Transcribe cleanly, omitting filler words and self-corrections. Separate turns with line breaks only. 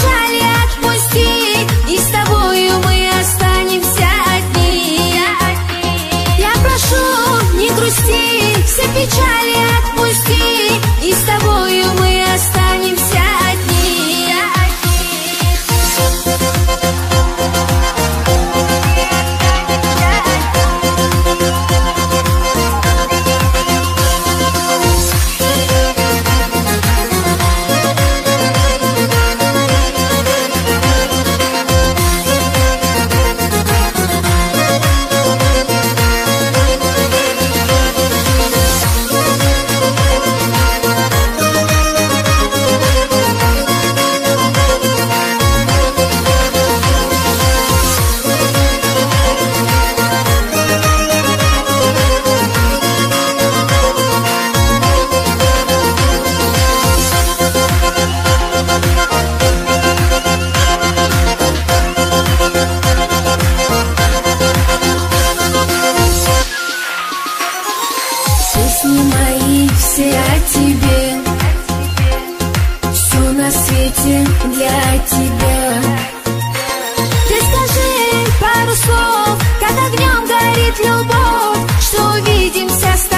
печали отпусти, и с тобою мы останемся одни. Я прошу, не грусти, все печали отпусти, и с тобою мы останемся одни. Песни мои все о тебе, все на свете для тебя. Ты скажи пару слов, как огнем горит любовь, что увидимся с